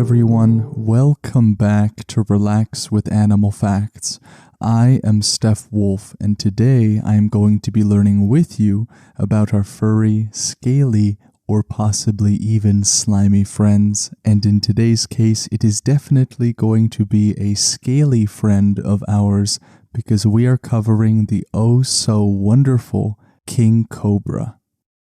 everyone, welcome back to Relax with Animal Facts. I am Steph Wolf, and today I am going to be learning with you about our furry, scaly, or possibly even slimy friends. And in today's case, it is definitely going to be a scaly friend of ours because we are covering the oh-so-wonderful King Cobra.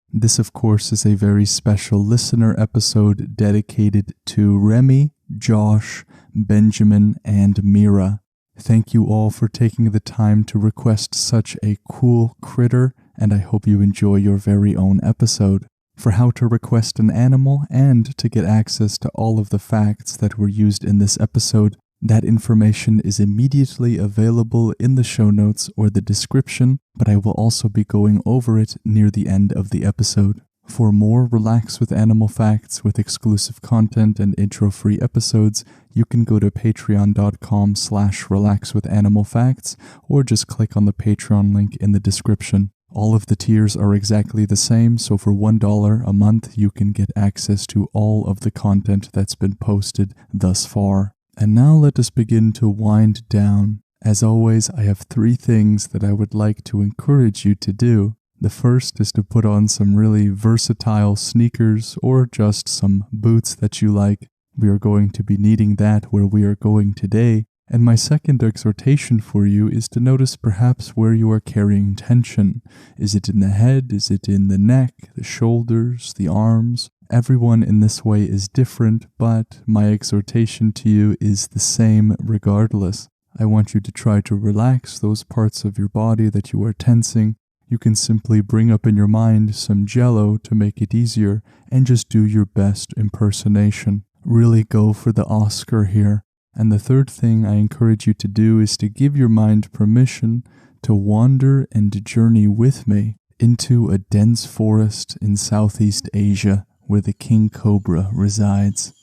This, of course, is a very special listener episode dedicated to Remy, Josh, Benjamin, and Mira. Thank you all for taking the time to request such a cool critter, and I hope you enjoy your very own episode. For how to request an animal and to get access to all of the facts that were used in this episode, that information is immediately available in the show notes or the description, but I will also be going over it near the end of the episode. For more Relax with Animal Facts with exclusive content and intro-free episodes, you can go to patreon.com/relaxwithanimalfacts or just click on the Patreon link in the description. All of the tiers are exactly the same, so for $1 a month, you can get access to all of the content that's been posted thus far. And now let us begin to wind down. As always, I have 3 things that I would like to encourage you to do. The first is to put on some really versatile sneakers or just some boots that you like. We are going to be needing that where we are going today. And my second exhortation for you is to notice perhaps where you are carrying tension. Is it in the head? Is it in the neck, the shoulders, the arms? Everyone in this way is different, but my exhortation to you is the same regardless. I want you to try to relax those parts of your body that you are tensing. You can simply bring up in your mind some jello to make it easier and just do your best impersonation. Really go for the Oscar here. And the third thing I encourage you to do is to give your mind permission to wander and journey with me into a dense forest in Southeast Asia where the King Cobra resides.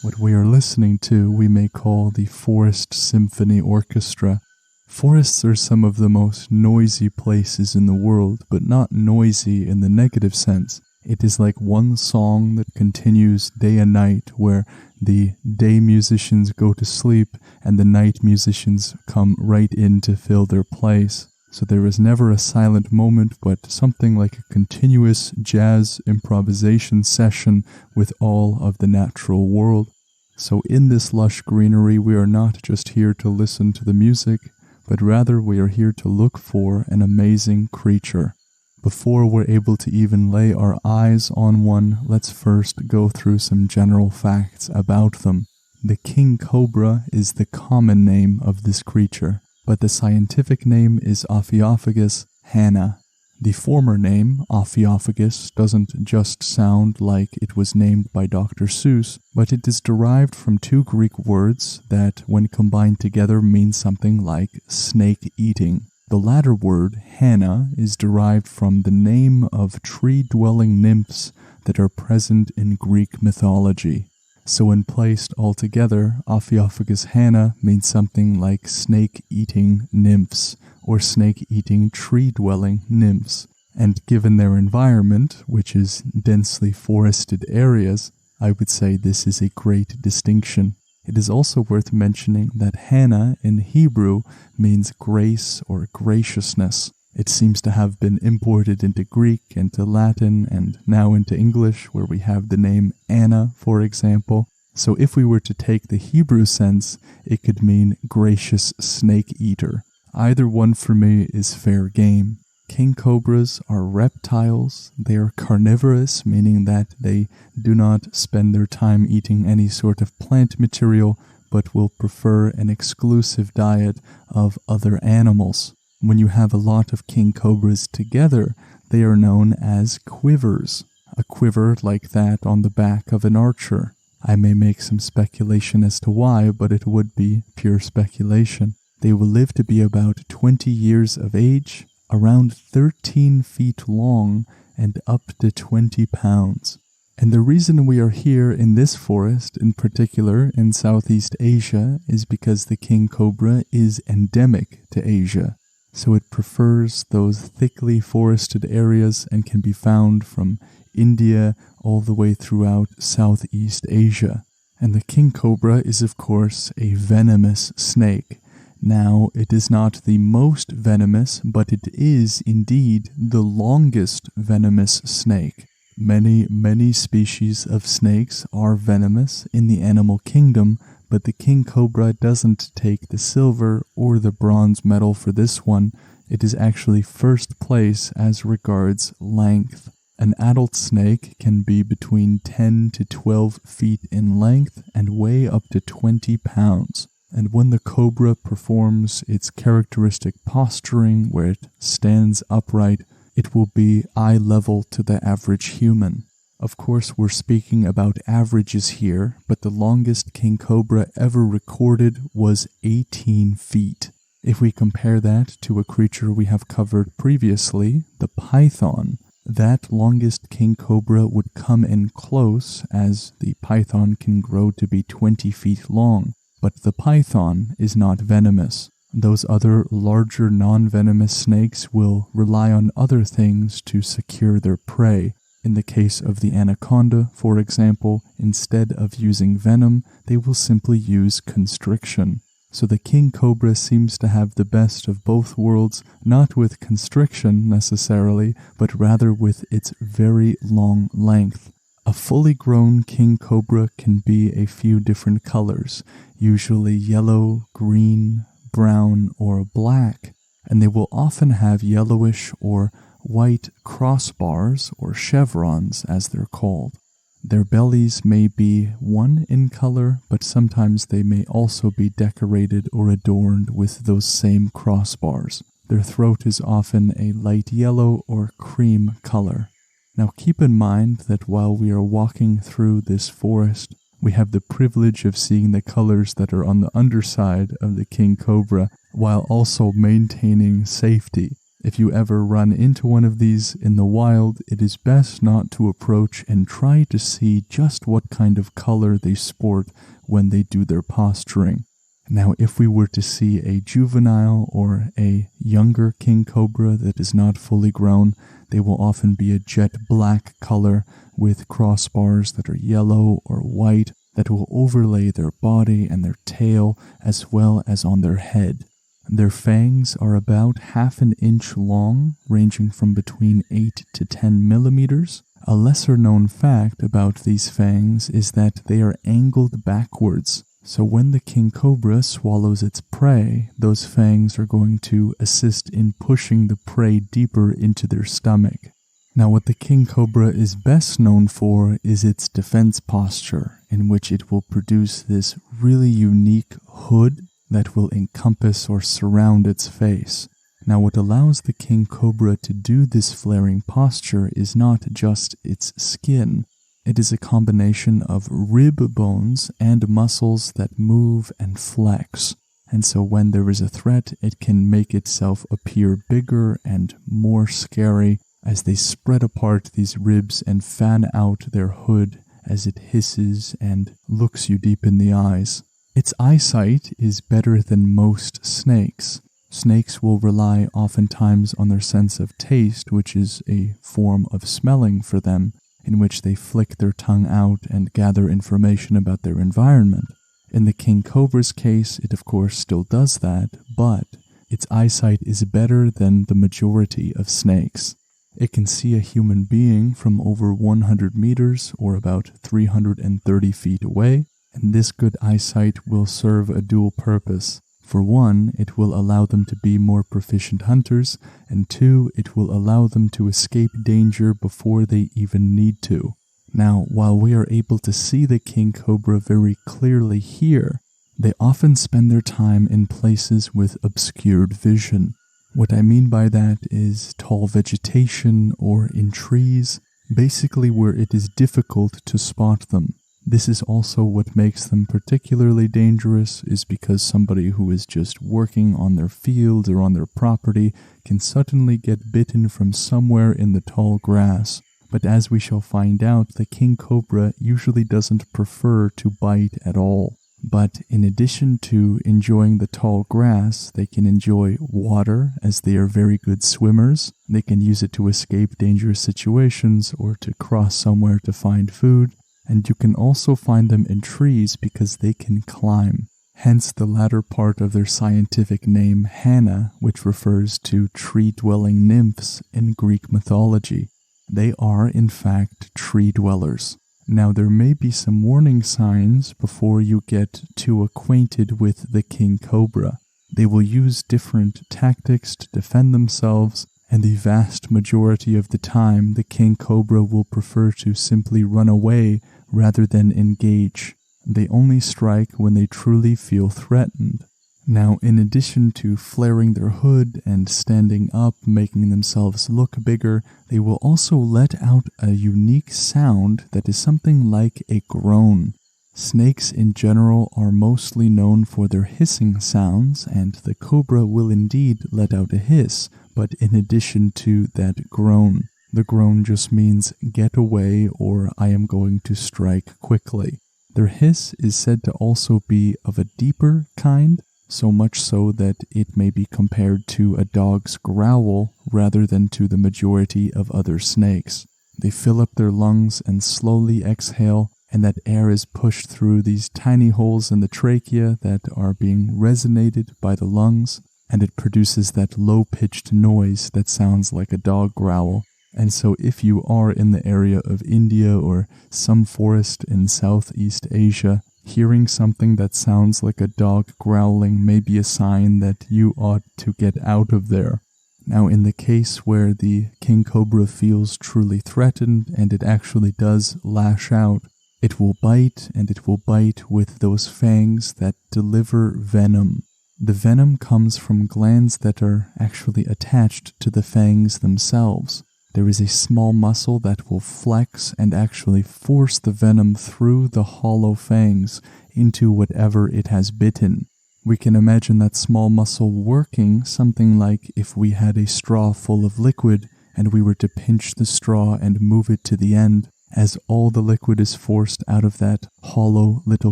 What we are listening to we may call the Forest Symphony Orchestra. Forests are some of the most noisy places in the world, but not noisy in the negative sense. It is like one song that continues day and night, where the day musicians go to sleep and the night musicians come right in to fill their place. So there is never a silent moment, but something like a continuous jazz improvisation session with all of the natural world. So in this lush greenery, we are not just here to listen to the music, but rather we are here to look for an amazing creature. Before we're able to even lay our eyes on one, let's first go through some general facts about them. The King Cobra is the common name of this creature, but the scientific name is Ophiophagus hana. The former name, Ophiophagus, doesn't just sound like it was named by Dr. Seuss, but it is derived from 2 Greek words that, when combined together, mean something like snake eating. The latter word, hana, is derived from the name of tree-dwelling nymphs that are present in Greek mythology. So when placed all together, Ophiophagus hana means something like snake-eating nymphs, or snake-eating tree-dwelling nymphs. And given their environment, which is densely forested areas, I would say this is a great distinction. It is also worth mentioning that hana in Hebrew means grace or graciousness. It seems to have been imported into Greek, into Latin, and now into English, where we have the name Anna, for example. So if we were to take the Hebrew sense, it could mean gracious snake eater. Either one for me is fair game. King cobras are reptiles. They are carnivorous, meaning that they do not spend their time eating any sort of plant material, but will prefer an exclusive diet of other animals. When you have a lot of king cobras together, they are known as quivers. A quiver like that on the back of an archer. I may make some speculation as to why, but it would be pure speculation. They will live to be about 20 years of age, around 13 feet long, and up to 20 pounds. And the reason we are here in this forest, in particular in Southeast Asia, is because the king cobra is endemic to Asia. So it prefers those thickly forested areas and can be found from India all the way throughout Southeast Asia. And the king cobra is, of course, a venomous snake. Now, it is not the most venomous, but it is indeed the longest venomous snake. Many species of snakes are venomous in the animal kingdom, but the king cobra doesn't take the silver or the bronze medal for this one. It is actually first place as regards length. An adult snake can be between 10 to 12 feet in length and weigh up to 20 pounds. And when the cobra performs its characteristic posturing where it stands upright, it will be eye level to the average human. Of course, we're speaking about averages here, but the longest king cobra ever recorded was 18 feet. If we compare that to a creature we have covered previously, the python, that longest king cobra would come in close, as the python can grow to be 20 feet long. But the python is not venomous. Those other larger non-venomous snakes will rely on other things to secure their prey. In the case of the anaconda, for example, instead of using venom, they will simply use constriction. So the king cobra seems to have the best of both worlds, not with constriction necessarily, but rather with its very long length. A fully grown king cobra can be a few different colors, usually yellow, green, brown, or black, and they will often have yellowish or white crossbars or chevrons as they're called. Their bellies may be one in color, but sometimes they may also be decorated or adorned with those same crossbars. Their throat is often a light yellow or cream color. Now keep in mind that while we are walking through this forest, we have the privilege of seeing the colors that are on the underside of the king cobra, while also maintaining safety. If you ever run into one of these in the wild, it is best not to approach and try to see just what kind of color they sport when they do their posturing. Now, if we were to see a juvenile or a younger king cobra that is not fully grown, they will often be a jet black color with crossbars that are yellow or white that will overlay their body and their tail as well as on their head. Their fangs are about half an inch long, ranging from between 8 to 10 millimeters. A lesser known fact about these fangs is that they are angled backwards. So when the king cobra swallows its prey, those fangs are going to assist in pushing the prey deeper into their stomach. Now what the king cobra is best known for is its defense posture, in which it will produce this really unique hood that will encompass or surround its face. Now what allows the king cobra to do this flaring posture is not just its skin. It is a combination of rib bones and muscles that move and flex. And so when there is a threat, it can make itself appear bigger and more scary as they spread apart these ribs and fan out their hood as it hisses and looks you deep in the eyes. Its eyesight is better than most snakes. Snakes will rely oftentimes on their sense of taste, which is a form of smelling for them, in which they flick their tongue out and gather information about their environment. In the king cobra's case, it of course still does that, but its eyesight is better than the majority of snakes. It can see a human being from over 100 meters or about 330 feet away, and this good eyesight will serve a dual purpose. For one, it will allow them to be more proficient hunters, and two, it will allow them to escape danger before they even need to. Now, while we are able to see the king cobra very clearly here, they often spend their time in places with obscured vision. What I mean by that is tall vegetation or in trees, basically where it is difficult to spot them. This is also what makes them particularly dangerous, is because somebody who is just working on their field or on their property can suddenly get bitten from somewhere in the tall grass. But as we shall find out, the king cobra usually doesn't prefer to bite at all. But in addition to enjoying the tall grass, they can enjoy water, as they are very good swimmers. They can use it to escape dangerous situations or to cross somewhere to find food. And you can also find them in trees because they can climb. Hence the latter part of their scientific name, Hana, which refers to tree-dwelling nymphs in Greek mythology. They are, in fact, tree dwellers. Now, there may be some warning signs before you get too acquainted with the king cobra. They will use different tactics to defend themselves, and the vast majority of the time, the king cobra will prefer to simply run away rather than engage. They only strike when they truly feel threatened. Now, in addition to flaring their hood and standing up, making themselves look bigger, they will also let out a unique sound that is something like a groan. Snakes in general are mostly known for their hissing sounds, and the cobra will indeed let out a hiss, but in addition to that groan. The groan just means get away or I am going to strike quickly. Their hiss is said to also be of a deeper kind, so much so that it may be compared to a dog's growl rather than to the majority of other snakes. They fill up their lungs and slowly exhale, and that air is pushed through these tiny holes in the trachea that are being resonated by the lungs, and it produces that low-pitched noise that sounds like a dog growl. And so if you are in the area of India or some forest in Southeast Asia, hearing something that sounds like a dog growling may be a sign that you ought to get out of there. Now, in the case where the king cobra feels truly threatened and it actually does lash out, it will bite, and it will bite with those fangs that deliver venom. The venom comes from glands that are actually attached to the fangs themselves. There is a small muscle that will flex and actually force the venom through the hollow fangs into whatever it has bitten. We can imagine that small muscle working something like if we had a straw full of liquid and we were to pinch the straw and move it to the end, as all the liquid is forced out of that hollow little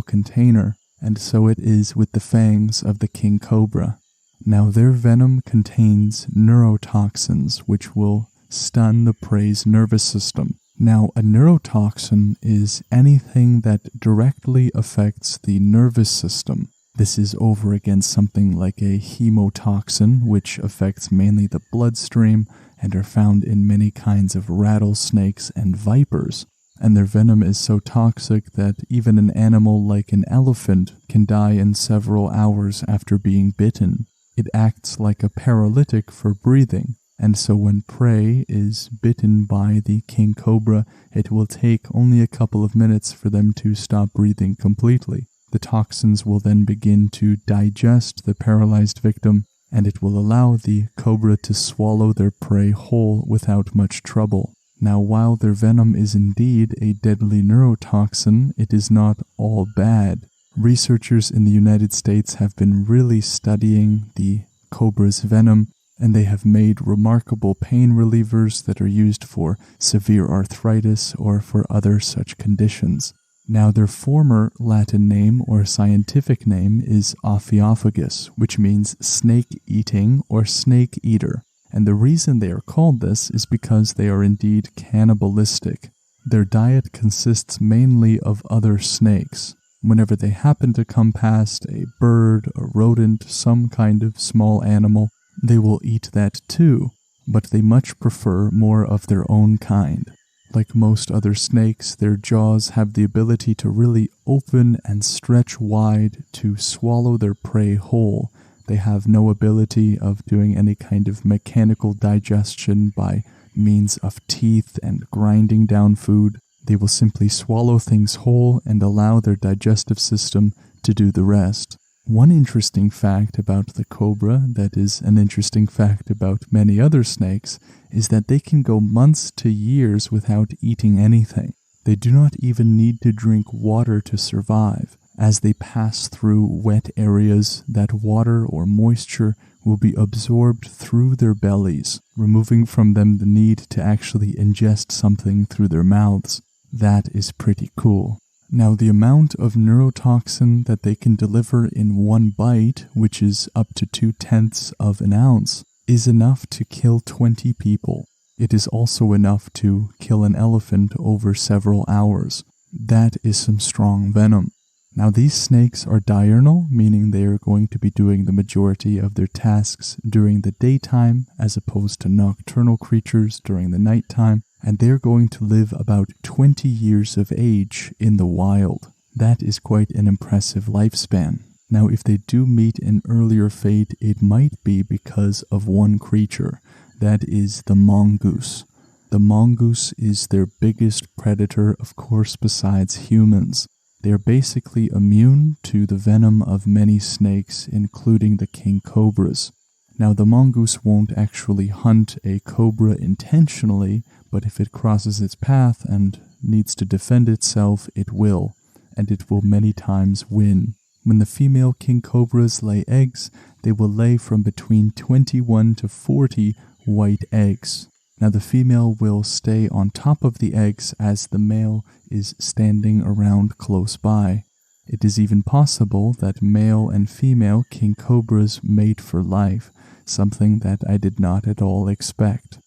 container. And so it is with the fangs of the king cobra. Now, their venom contains neurotoxins, which will stun the prey's nervous system. Now, a neurotoxin is anything that directly affects the nervous system. This is over against something like a hemotoxin, which affects mainly the bloodstream and are found in many kinds of rattlesnakes and vipers. And their venom is so toxic that even an animal like an elephant can die in several hours after being bitten. It acts like a paralytic for breathing. And so when prey is bitten by the king cobra, it will take only a couple of minutes for them to stop breathing completely. The toxins will then begin to digest the paralyzed victim, and it will allow the cobra to swallow their prey whole without much trouble. Now, while their venom is indeed a deadly neurotoxin, it is not all bad. Researchers in the United States have been really studying the cobra's venom, and they have made remarkable pain relievers that are used for severe arthritis or for other such conditions. Now, their former Latin name or scientific name is Ophiophagus, which means snake-eating or snake-eater. And the reason they are called this is because they are indeed cannibalistic. Their diet consists mainly of other snakes. Whenever they happen to come past a bird, a rodent, some kind of small animal, they will eat that too, but they much prefer more of their own kind. Like most other snakes, their jaws have the ability to really open and stretch wide to swallow their prey whole. They have no ability of doing any kind of mechanical digestion by means of teeth and grinding down food. They will simply swallow things whole and allow their digestive system to do the rest. One interesting fact about the cobra, that is an interesting fact about many other snakes, is that they can go months to years without eating anything. They do not even need to drink water to survive. As they pass through wet areas, that water or moisture will be absorbed through their bellies, removing from them the need to actually ingest something through their mouths. That is pretty cool. Now, the amount of neurotoxin that they can deliver in one bite, which is up to 0.2 of an ounce, is enough to kill 20 people. It is also enough to kill an elephant over several hours. That is some strong venom. Now, these snakes are diurnal, meaning they are going to be doing the majority of their tasks during the daytime, as opposed to nocturnal creatures during the nighttime, and they're going to live about 20 years of age in the wild. That is quite an impressive lifespan. Now, if they do meet an earlier fate, it might be because of one creature. That is the mongoose. The mongoose is their biggest predator, of course, besides humans. They are basically immune to the venom of many snakes, including the king cobras. Now, the mongoose won't actually hunt a cobra intentionally, but if it crosses its path and needs to defend itself, it will, and it will many times win. When the female king cobras lay eggs, they will lay from between 21 to 40 white eggs. Now, the female will stay on top of the eggs as the male is standing around close by. It is even possible that male and female king cobras mate for life, something that I did not at all expect.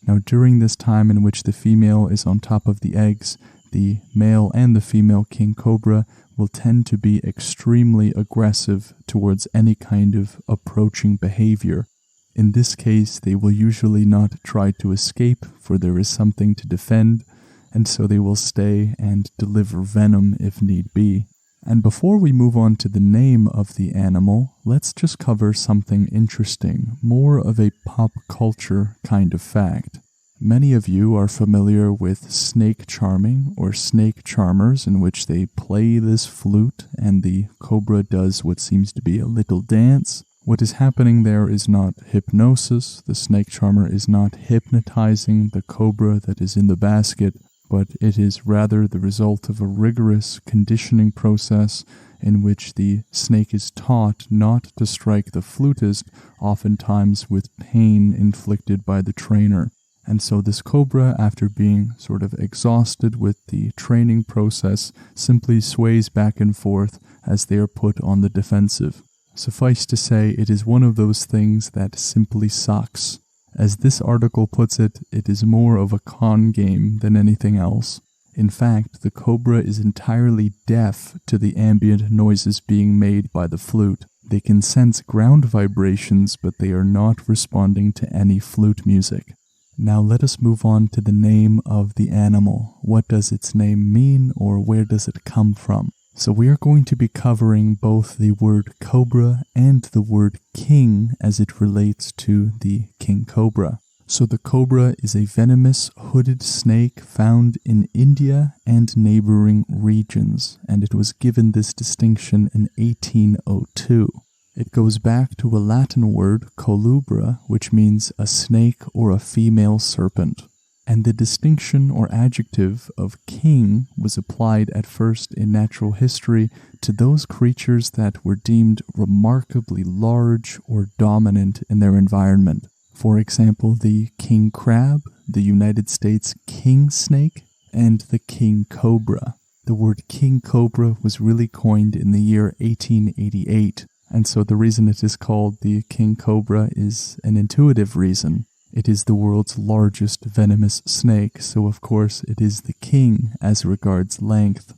Now, during this time in which the female is on top of the eggs, the male and the female king cobra will tend to be extremely aggressive towards any kind of approaching behavior. In this case, they will usually not try to escape, for there is something to defend, and so they will stay and deliver venom if need be. And before we move on to the name of the animal, let's just cover something interesting, more of a pop culture kind of fact. Many of you are familiar with snake charming or snake charmers, in which they play this flute and the cobra does what seems to be a little dance. What is happening there is not hypnosis. The snake charmer is not hypnotizing the cobra that is in the basket, but it is rather the result of a rigorous conditioning process in which the snake is taught not to strike the flutist, oftentimes with pain inflicted by the trainer. And so this cobra, after being sort of exhausted with the training process, simply sways back and forth as they are put on the defensive. Suffice to say, it is one of those things that simply sucks. As this article puts it, it is more of a con game than anything else. In fact, the cobra is entirely deaf to the ambient noises being made by the flute. They can sense ground vibrations, but they are not responding to any flute music. Now let us move on to the name of the animal. What does its name mean, or where does it come from? So we are going to be covering both the word cobra and the word king as it relates to the king cobra. So the cobra is a venomous hooded snake found in India and neighboring regions, and it was given this distinction in 1802. It goes back to a Latin word, colubra, which means a snake or a female serpent. And the distinction or adjective of king was applied at first in natural history to those creatures that were deemed remarkably large or dominant in their environment. For example, the king crab, the United States king snake, and the king cobra. The word king cobra was really coined in the year 1888, and so the reason it is called the king cobra is an intuitive reason. It is the world's largest venomous snake, so of course it is the king as regards length.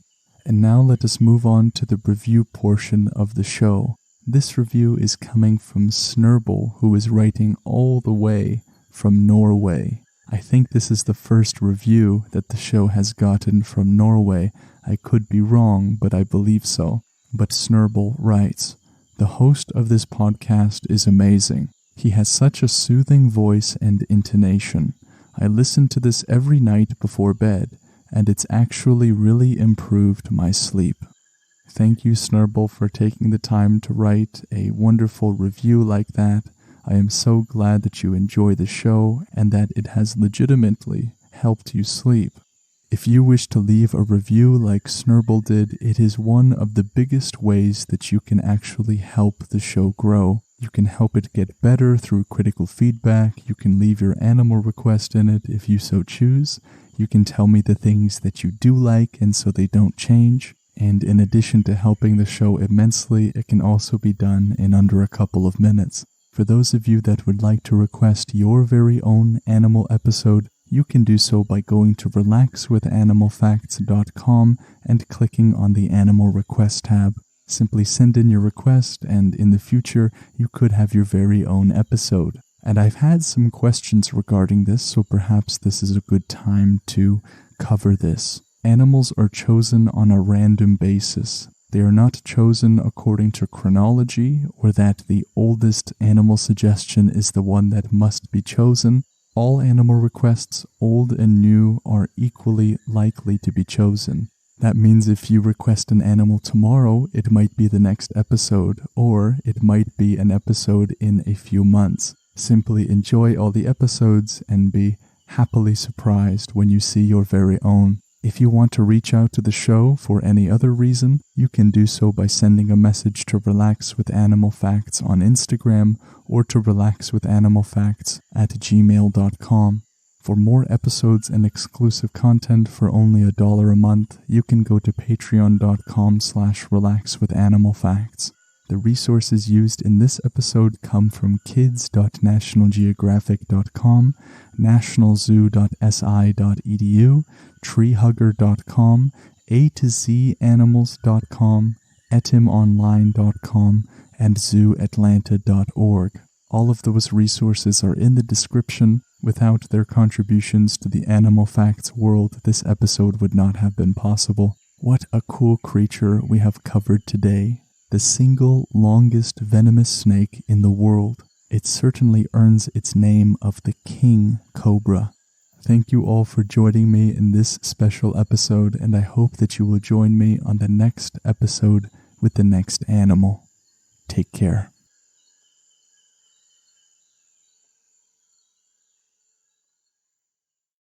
And now let us move on to the review portion of the show. This review is coming from Snurble, who is writing all the way from Norway. I think this is the first review that the show has gotten from Norway. I could be wrong, but I believe so. But Snurble writes, "The host of this podcast is amazing. He has such a soothing voice and intonation. I listen to this every night before bed, and it's actually really improved my sleep." Thank you, Snurble, for taking the time to write a wonderful review like that. I am so glad that you enjoy the show and that it has legitimately helped you sleep. If you wish to leave a review like Snurble did, it is one of the biggest ways that you can actually help the show grow. You can help it get better through critical feedback. You can leave your animal request in it if you so choose. You can tell me the things that you do like and so they don't change. And in addition to helping the show immensely, it can also be done in under a couple of minutes. For those of you that would like to request your very own animal episode, you can do so by going to relaxwithanimalfacts.com and clicking on the Animal Request tab. Simply send in your request, and in the future, you could have your very own episode. And I've had some questions regarding this, so perhaps this is a good time to cover this. Animals are chosen on a random basis. They are not chosen according to chronology, or that the oldest animal suggestion is the one that must be chosen. All animal requests, old and new, are equally likely to be chosen. That means if you request an animal tomorrow, it might be the next episode, or it might be an episode in a few months. Simply enjoy all the episodes and be happily surprised when you see your very own. If you want to reach out to the show for any other reason, you can do so by sending a message to Relax with Animal Facts on Instagram or to relaxwithanimalfacts@gmail.com. For more episodes and exclusive content for only $1 a month, you can go to patreon.com/relaxwithanimalfacts. The resources used in this episode come from kids.nationalgeographic.com, nationalzoo.si.edu, treehugger.com, a2zanimals.com, etimonline.com, and zooatlanta.org. All of those resources are in the description. Without their contributions to the animal facts world, this episode would not have been possible. What a cool creature we have covered today. The single longest venomous snake in the world. It certainly earns its name of the King Cobra. Thank you all for joining me in this special episode, and I hope that you will join me on the next episode with the next animal. Take care.